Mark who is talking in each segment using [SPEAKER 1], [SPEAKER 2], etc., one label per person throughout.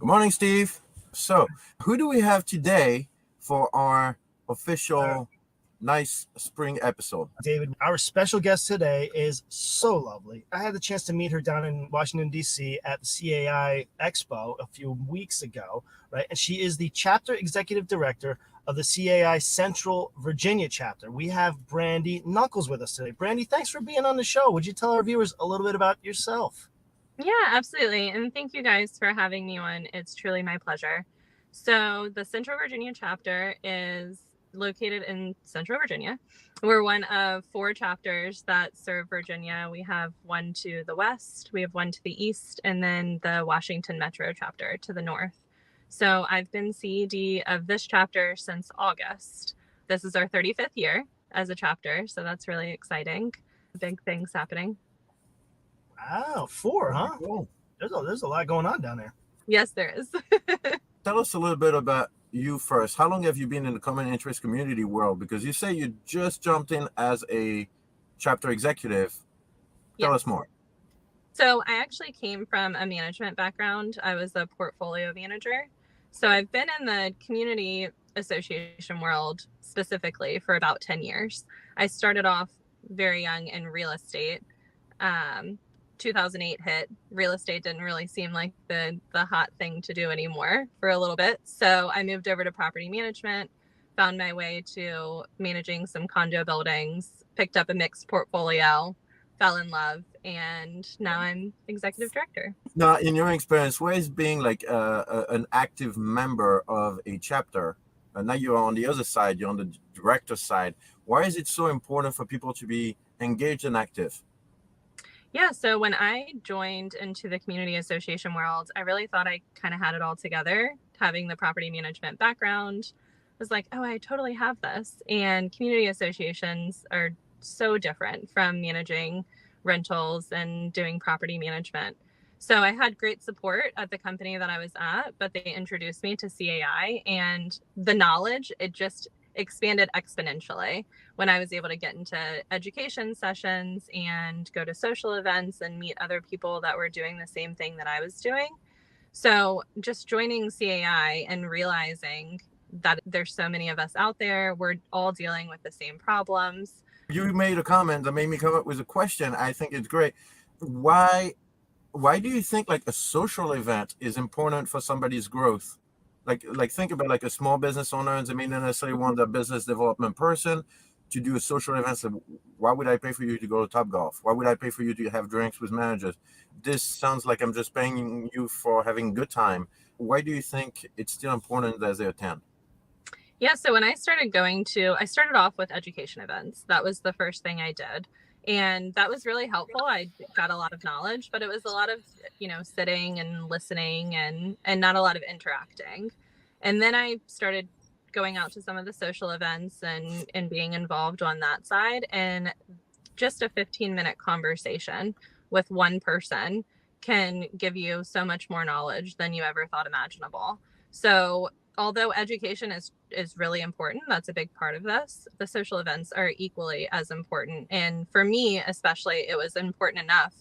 [SPEAKER 1] Good morning, Steve. So, who do we have today for our official nice spring episode?
[SPEAKER 2] David, our special guest today is so lovely. I had the chance to meet her down in Washington, D.C. at the CAI Expo a few weeks ago, right? And she is the Chapter Executive Director of the CAI Central Virginia chapter. We have Brandi Nuckols with us today. Brandi, thanks for being on the show. Would you tell our viewers a little bit about yourself?
[SPEAKER 3] Yeah, absolutely. And thank you guys for having me on. It's truly my pleasure. So the Central Virginia chapter is located in Central Virginia. We're one of 4 chapters that serve Virginia. We have one to the west, we have one to the east, and then the Washington Metro chapter to the north. So I've been CED of this chapter since August. This is our 35th year as a chapter, so that's really exciting. Big things happening.
[SPEAKER 2] Wow, 4, huh?
[SPEAKER 1] Cool.
[SPEAKER 2] There's a lot going on down there.
[SPEAKER 3] Yes, there is.
[SPEAKER 1] Tell us a little bit about you first. How long have you been in the common interest community world? Because you say you just jumped in as a chapter executive. Tell us more.
[SPEAKER 3] So I actually came from a management background. I was a portfolio manager. So I've been in the community association world specifically for about 10 years. I started off very young in real estate. 2008 hit. Real estate didn't really seem like the hot thing to do anymore for a little bit. So I moved over to property management, found my way to managing some condo buildings, picked up a mixed portfolio, fell in love, and now I'm executive director.
[SPEAKER 1] Now, in your experience, where is being like an active member of a chapter? Now you're on the other side, you're on the director side. Why is it so important for people to be engaged and active?
[SPEAKER 3] Yeah, so when I joined into the community association world, I really thought I kind of had it all together. Having the property management background, I was like, oh, I totally have this. And community associations are so different from managing rentals and doing property management. So I had great support at the company that I was at, but they introduced me to CAI, and the knowledge, it just expanded exponentially when I was able to get into education sessions and go to social events and meet other people that were doing the same thing that I was doing. So just joining CAI and realizing that there's so many of us out there, we're all dealing with the same problems.
[SPEAKER 1] You made a comment that made me come up with a question. I think it's great. Why do you think like a social event is important for somebody's growth? Like think about like a small business owner, and they may not necessarily want a business development person to do a social event. So why would I pay for you to go to Topgolf? Why would I pay for you to have drinks with managers? This sounds like I'm just paying you for having a good time. Why do you think it's still important as they attend?
[SPEAKER 3] Yeah, so when I started I started off with education events. That was the first thing I did. And that was really helpful. I got a lot of knowledge, but it was a lot of, sitting and listening and not a lot of interacting. And then I started going out to some of the social events and being involved on that side. And just a 15-minute conversation with one person can give you so much more knowledge than you ever thought imaginable. So although education is really important, that's a big part of this, the social events are equally as important. And for me, especially, it was important enough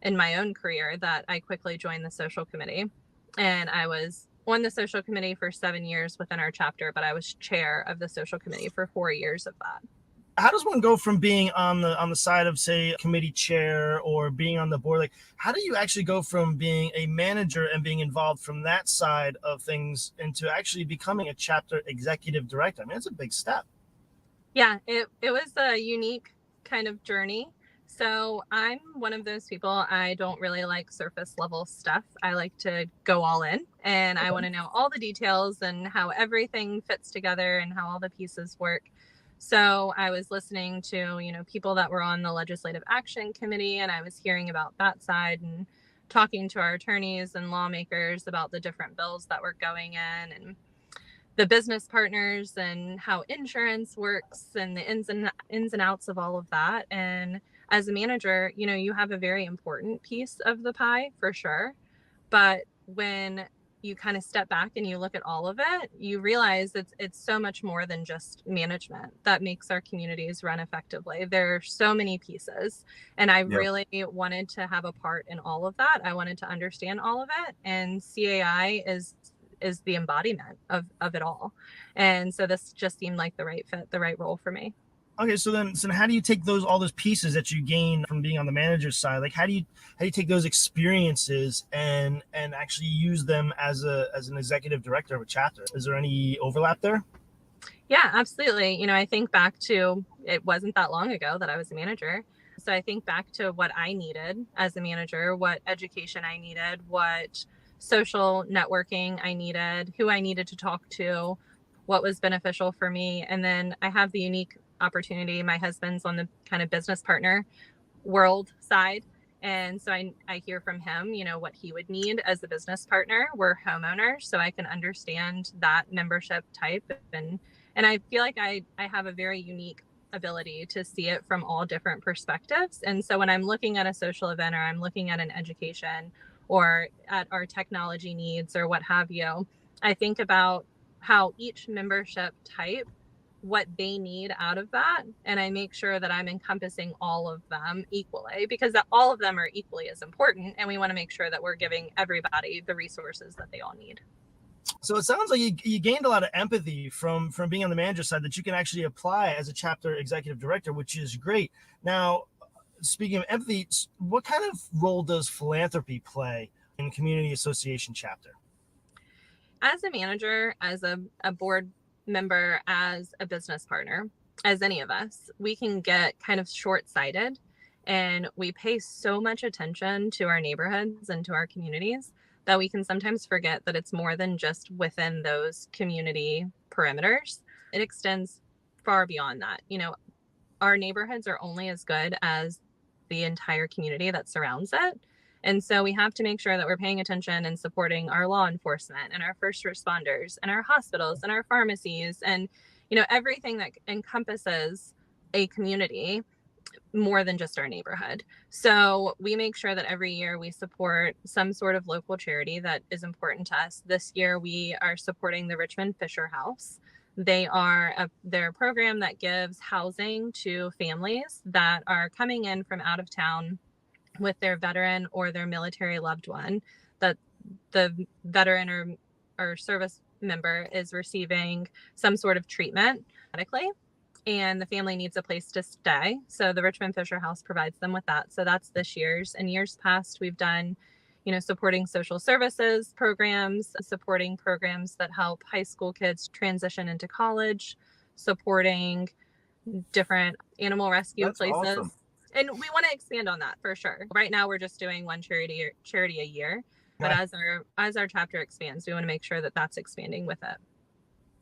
[SPEAKER 3] in my own career that I quickly joined the social committee. And I was on the social committee for 7 years within our chapter, but I was chair of the social committee for 4 years of that.
[SPEAKER 2] How does one go from being on the side of, say, committee chair or being on the board? Like, how do you actually go from being a manager and being involved from that side of things into actually becoming a chapter executive director? I mean, it's a big step.
[SPEAKER 3] Yeah, it was a unique kind of journey. So I'm one of those people, I don't really like surface level stuff. I like to go all in, and I want to know all the details and how everything fits together and how all the pieces work. So I was listening to, people that were on the Legislative Action Committee, and I was hearing about that side and talking to our attorneys and lawmakers about the different bills that were going in and the business partners and how insurance works and the ins and outs of all of that. And as a manager, you have a very important piece of the pie for sure. But when you kind of step back and you look at all of it, you realize it's so much more than just management that makes our communities run effectively. There are so many pieces, and I
[SPEAKER 1] Yeah.
[SPEAKER 3] really wanted to have a part in all of that. I wanted to understand all of it, and CAI is the embodiment of it all. And so this just seemed like the right fit, the right role for me.
[SPEAKER 2] Okay, so how do you take all those pieces that you gain from being on the manager's side? Like how do you take those experiences and actually use them as an executive director of a chapter? Is there any overlap there?
[SPEAKER 3] Yeah, absolutely. I think back to, it wasn't that long ago that I was a manager. So I think back to what I needed as a manager, what education I needed, what social networking I needed, who I needed to talk to, what was beneficial for me. And then I have the unique opportunity. My husband's on the kind of business partner world side. And so I hear from him, what he would need as a business partner. We're homeowners, so I can understand that membership type. And I feel like I have a very unique ability to see it from all different perspectives. And so when I'm looking at a social event, or I'm looking at an education, or at our technology needs, or what have you, I think about how each membership type, what they need out of that, and I make sure that I'm encompassing all of them equally, because all of them are equally as important, and we want to make sure that we're giving everybody the resources that they all need.
[SPEAKER 2] So it sounds like you gained a lot of empathy from being on the manager side that you can actually apply as a chapter executive director, which is great. Now, speaking of empathy, what kind of role does philanthropy play in community association chapter?
[SPEAKER 3] As a manager, as a board member, as a business partner, as any of us, we can get kind of short-sighted, and we pay so much attention to our neighborhoods and to our communities that we can sometimes forget that it's more than just within those community perimeters. It extends far beyond that. Our neighborhoods are only as good as the entire community that surrounds it. And so we have to make sure that we're paying attention and supporting our law enforcement and our first responders and our hospitals and our pharmacies and, everything that encompasses a community more than just our neighborhood. So we make sure that every year we support some sort of local charity that is important to us. This year we are supporting the Richmond Fisher House. They're a program that gives housing to families that are coming in from out of town with their veteran or their military loved one, that the veteran or service member is receiving some sort of treatment medically, and the family needs a place to stay. So the Richmond Fisher House provides them with that. So that's this year's. In years past, we've done, supporting social services programs, supporting programs that help high school kids transition into college, supporting different animal rescue
[SPEAKER 1] That's
[SPEAKER 3] places.
[SPEAKER 1] awesome.
[SPEAKER 3] And we want to expand on that for sure. Right now, we're just doing one charity a year. But
[SPEAKER 2] Right.
[SPEAKER 3] as our chapter expands, we want to make sure that that's expanding with it.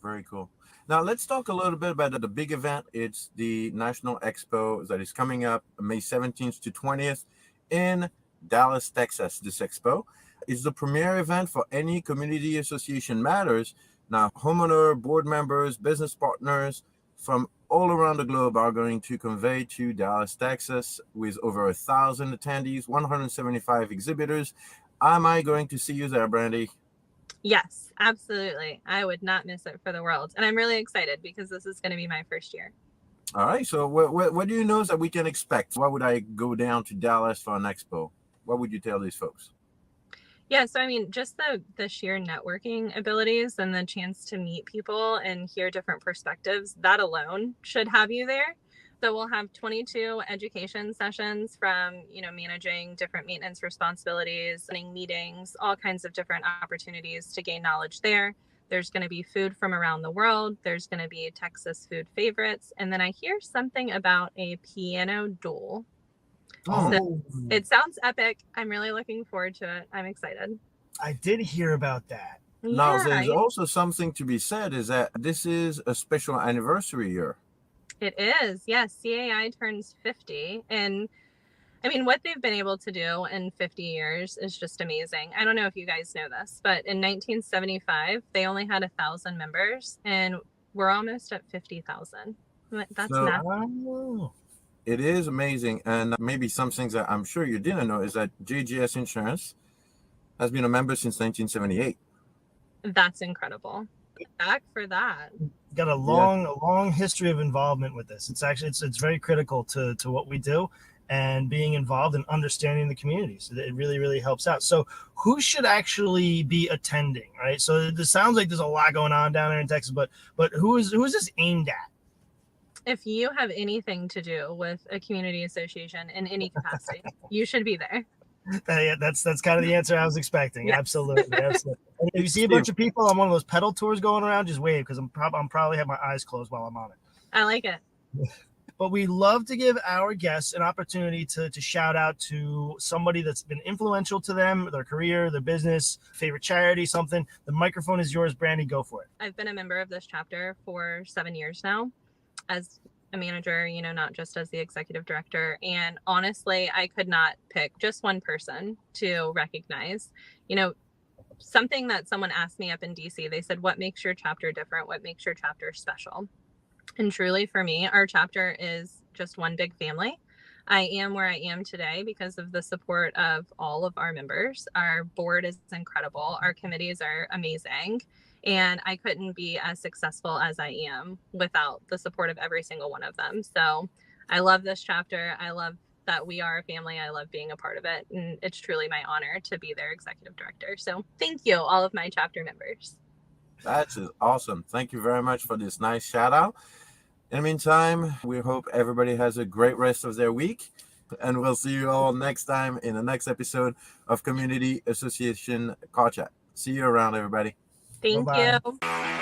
[SPEAKER 1] Very cool. Now let's talk a little bit about the big event. It's the National Expo that is coming up May 17th to 20th in Dallas, Texas. This expo is the premier event for any community association matters. Now, homeowner, board members, business partners from all around the globe are going to convey to Dallas, Texas, with over 1,000 attendees, 175 exhibitors. Am I going to see you there, Brandi?
[SPEAKER 3] Yes, absolutely. I would not miss it for the world. And I'm really excited because this is going to be my first year.
[SPEAKER 1] All right. So what do you know that we can expect? Why would I go down to Dallas for an expo? What would you tell these folks?
[SPEAKER 3] Yeah, so I mean, just the sheer networking abilities and the chance to meet people and hear different perspectives, that alone should have you there. So we'll have 22 education sessions from, managing different maintenance responsibilities, running meetings, all kinds of different opportunities to gain knowledge there. There's going to be food from around the world. There's going to be Texas food favorites. And then I hear something about a piano duel. So it sounds epic. I'm really looking forward to it. I'm excited.
[SPEAKER 2] I did hear about that.
[SPEAKER 1] Now,
[SPEAKER 3] Yeah,
[SPEAKER 1] there's also something to be said is that this is a special anniversary year.
[SPEAKER 3] it is. Yes, CAI turns 50. And I mean, what they've been able to do in 50 years is just amazing. I don't know if you guys know this, but in 1975, they only had 1,000 members, and we're almost at 50,000. That's
[SPEAKER 1] So
[SPEAKER 3] massive.
[SPEAKER 1] it is amazing. And maybe some things that I'm sure you didn't know is that JGS Insurance has been a member since 1978.
[SPEAKER 3] That's incredible. Back for that.
[SPEAKER 2] Got a long history of involvement with this. It's actually it's very critical to what we do, and being involved and understanding the community. So it really helps out. So who should actually be attending, right? So this sounds like there's a lot going on down there in Texas, but who is this aimed at?
[SPEAKER 3] If you have anything to do with a community association in any capacity, you should be there.
[SPEAKER 2] Yeah, that's kind of the answer I was expecting. Yes. Absolutely. And if you see a bunch of people on one of those pedal tours going around, just wave, because I'm probably have my eyes closed while I'm on it.
[SPEAKER 3] I like it.
[SPEAKER 2] But we love to give our guests an opportunity to shout out to somebody that's been influential to them, their career, their business, favorite charity, something. The microphone is yours, Brandi. Go for it.
[SPEAKER 3] I've been a member of this chapter for 7 years now as a manager, not just as the executive director. And honestly, I could not pick just one person to recognize. Something that someone asked me up in DC, they said, what makes your chapter different? What makes your chapter special? And truly for me, our chapter is just one big family. I am where I am today because of the support of all of our members. Our board is incredible. Our committees are amazing. And I couldn't be as successful as I am without the support of every single one of them. So I love this chapter. I love that we are a family. I love being a part of it. And it's truly my honor to be their executive director. So thank you, all of my chapter members.
[SPEAKER 1] That's awesome. Thank you very much for this nice shout out. In the meantime, we hope everybody has a great rest of their week. And we'll see you all next time in the next episode of Community Association CAI Chat. See you around, everybody.
[SPEAKER 3] Thank
[SPEAKER 2] Bye-bye.
[SPEAKER 3] you.